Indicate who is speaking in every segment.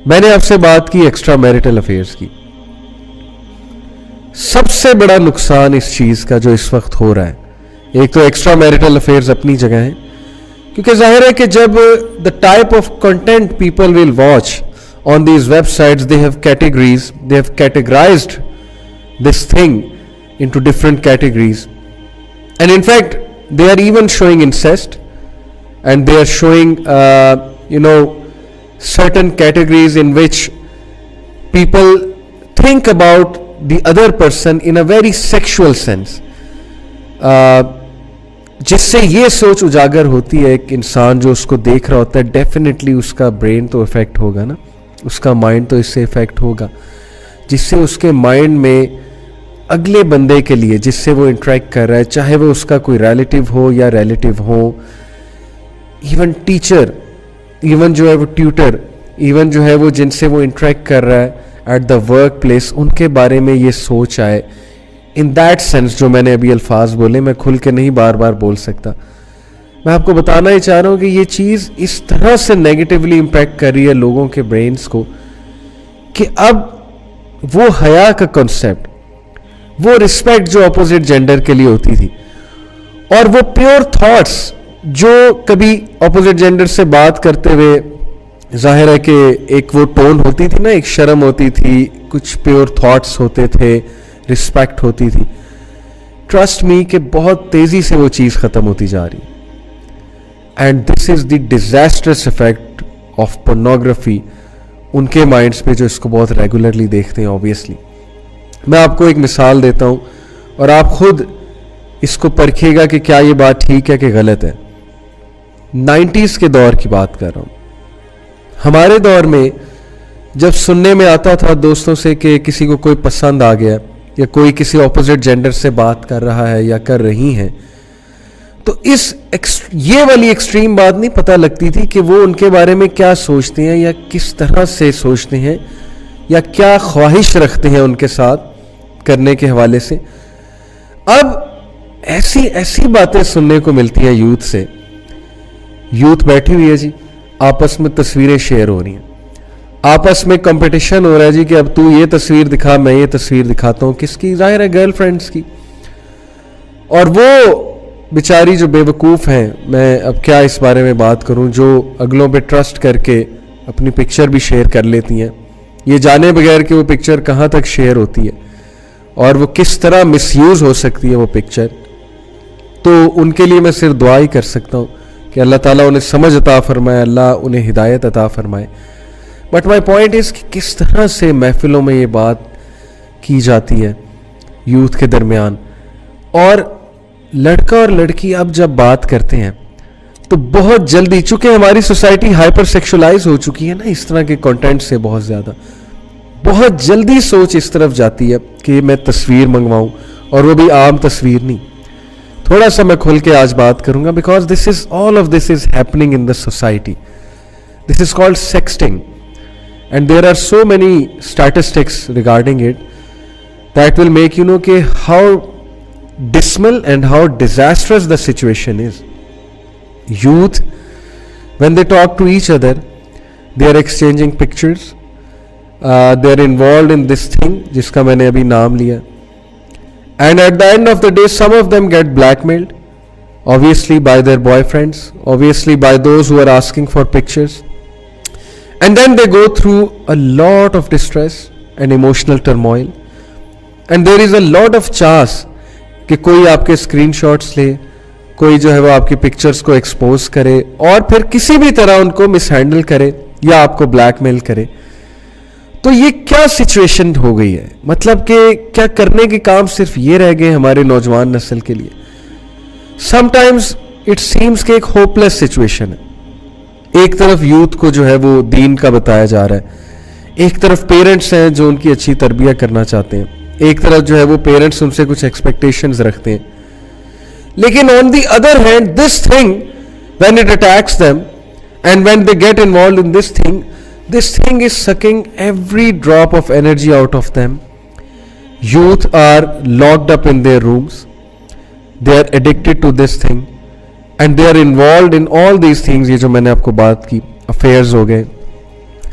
Speaker 1: میں نے آپ سے بات کی ایکسٹرا میریٹل افیئرس کی. سب سے بڑا نقصان اس چیز کا جو اس وقت ہو رہا ہے, ایک تو ایکسٹرا میریٹل افیئرز اپنی جگہ ہیں, کیونکہ ظاہر ہے کہ جب the type of content people will watch on these websites, they have categories, they have categorized this thing into different categories, and in fact they are even showing incest, and they are showing certain categories in which people think about the other person in a very sexual sense, جس سے یہ سوچ اجاگر ہوتی ہے ایک انسان جو اس کو دیکھ رہا ہوتا ہے, ڈیفینیٹلی اس کا برین تو افیکٹ ہوگا نا, اس کا مائنڈ تو اس سے افیکٹ ہوگا, جس سے اس کے مائنڈ میں اگلے بندے کے لیے جس سے وہ انٹریکٹ کر رہا ہے, چاہے وہ اس کا کوئی ریلیٹیو ہو یا ریلیٹیو ہو, ایون ٹیچر, ایون جو ہے وہ ٹیوٹر, ایون جو ہے وہ جن سے وہ انٹریکٹ کر رہا ہے ایٹ دا ورک پلیس, ان کے بارے میں یہ سوچ آئے. ان دیٹ سینس جو میں نے ابھی الفاظ بولے, میں کھل کے نہیں بار بار بول سکتا, میں آپ کو بتانا ہی چاہ رہا ہوں کہ یہ چیز اس طرح سے نیگیٹیولی امپیکٹ کر رہی ہے لوگوں کے برینز کو کہ اب وہ حیا کا کنسیپٹ, وہ رسپیکٹ جو اپوزٹ جینڈر کے لیے ہوتی تھی, اور وہ پیور تھاٹس جو کبھی اپوزٹ جینڈر سے بات کرتے ہوئے ظاہر ہے کہ ایک وہ ٹون ہوتی تھی نا, ایک شرم ہوتی تھی, کچھ پیور تھاٹس ہوتے تھے, رسپیکٹ ہوتی تھی. ٹرسٹ می کہ بہت تیزی سے وہ چیز ختم ہوتی جا رہی, and this is the disastrous effect of pornography ان کے مائنڈس پہ جو اس کو بہت ریگولرلی دیکھتے ہیں. آبویسلی میں آپ کو ایک مثال دیتا ہوں اور آپ خود اس کو پرکھیے گا کہ کیا یہ بات ٹھیک ہے کہ غلط ہے. 90s کے دور کی بات کر رہا ہوں. ہمارے دور میں جب سننے میں آتا تھا دوستوں سے کہ کسی کو کوئی پسند آ گیا یا کوئی کسی اپوزٹ جینڈر سے بات کر رہا ہے یا کر رہی ہیں, تو یہ والی ایکسٹریم بات نہیں پتہ لگتی تھی کہ وہ ان کے بارے میں کیا سوچتے ہیں یا کس طرح سے سوچتے ہیں یا کیا خواہش رکھتے ہیں ان کے ساتھ کرنے کے حوالے سے. اب ایسی باتیں سننے کو ملتی ہیں یوتھ سے. یوتھ بیٹھی ہوئی ہے جی, آپس میں تصویریں شیئر ہو رہی ہیں, آپس میں کمپٹیشن ہو رہا ہے جی کہ اب تو یہ تصویر دکھا, میں یہ تصویر دکھاتا ہوں. کس کی؟ ظاہر ہے گرل فرینڈس کی. اور وہ بیچاری جو بے وقوف ہیں, میں اب کیا اس بارے میں بات کروں, جو اگلوں پہ ٹرسٹ کر کے اپنی پکچر بھی شیئر کر لیتی ہیں, یہ جانے بغیر کہ وہ پکچر کہاں تک شیئر ہوتی ہے اور وہ کس طرح مس یوز ہو سکتی ہے وہ پکچر. تو ان کے لیے میں صرف دعا ہی کر سکتا ہوں کہ اللہ تعالیٰ انہیں سمجھ عطا فرمائے, اللہ انہیں ہدایت عطا فرمائے. بٹ مائی پوائنٹ از کہ کس طرح سے محفلوں میں یہ بات کی جاتی ہے یوتھ کے درمیان, اور لڑکا اور لڑکی اب جب بات کرتے ہیں تو بہت جلدی, چونکہ ہماری سوسائٹی ہائپر سیکشولائز ہو چکی ہے نا اس طرح کے کنٹینٹ سے, بہت زیادہ, بہت جلدی سوچ اس طرف جاتی ہے کہ میں تصویر منگواؤں, اور وہ بھی عام تصویر نہیں. تھوڑا سا میں کھل کے آج بات کروں گا because this is all of this is happening in the society. This is called sexting, and there are so many statistics regarding it that will make you know کہ how dismal and how disastrous the situation is. Youth, when they talk to each other, they are exchanging pictures, they are involved in this thing جس کا میں نے ابھی نام لیا, and at the end of the day some of them get blackmailed, obviously by their boyfriends, obviously by those who are asking for pictures. And then they go through a lot of distress and emotional turmoil, and there is a lot of chance کہ کوئی آپ کے screen shots لے, کوئی جو ہے وہ آپ کی پکچرز کو ایکسپوز کرے اور پھر کسی بھی طرح ان کو مس ہینڈل کرے یا آپ کو بلیک میل کرے. تو یہ کیا سچویشن ہو گئی ہے, مطلب کہ کیا کرنے کے کام صرف یہ رہ گئے ہمارے نوجوان نسل کے لیے. سم ٹائمز اٹ سیمز کہ ایک ہوپ لیس سچویشن ہے. ایک طرف یوتھ کو جو ہے وہ دین کا بتایا جا رہا ہے, ایک طرف پیرنٹس ہیں جو ان کی اچھی تربیت کرنا چاہتے ہیں, ایک طرف جو ہے وہ پیرنٹس ان سے کچھ ایکسپیکٹیشنز رکھتے ہیں. لیکن on the other hand this thing when it attacks them and when they get involved in this thing is sucking every drop of energy out of them. Youth are locked up in their rooms, they are addicted to this thing and they are involved in all these things. یہ جو میں نے آپ کو بات کی, affairs ہو گئے,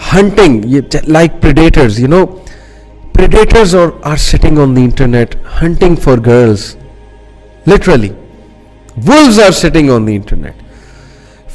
Speaker 1: hunting, like predators, predators are sitting on the internet hunting for girls, literally wolves are sitting on the internet.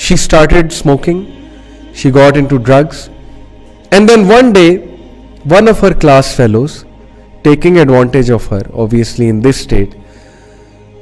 Speaker 1: she started smoking, she got into drugs, and then one day one of her class fellows, taking advantage of her obviously in this state,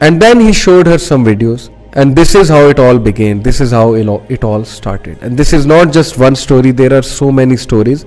Speaker 1: And then he showed her some videos, and this is how it all began, this is how it all started. And this is not just one story, there are so many stories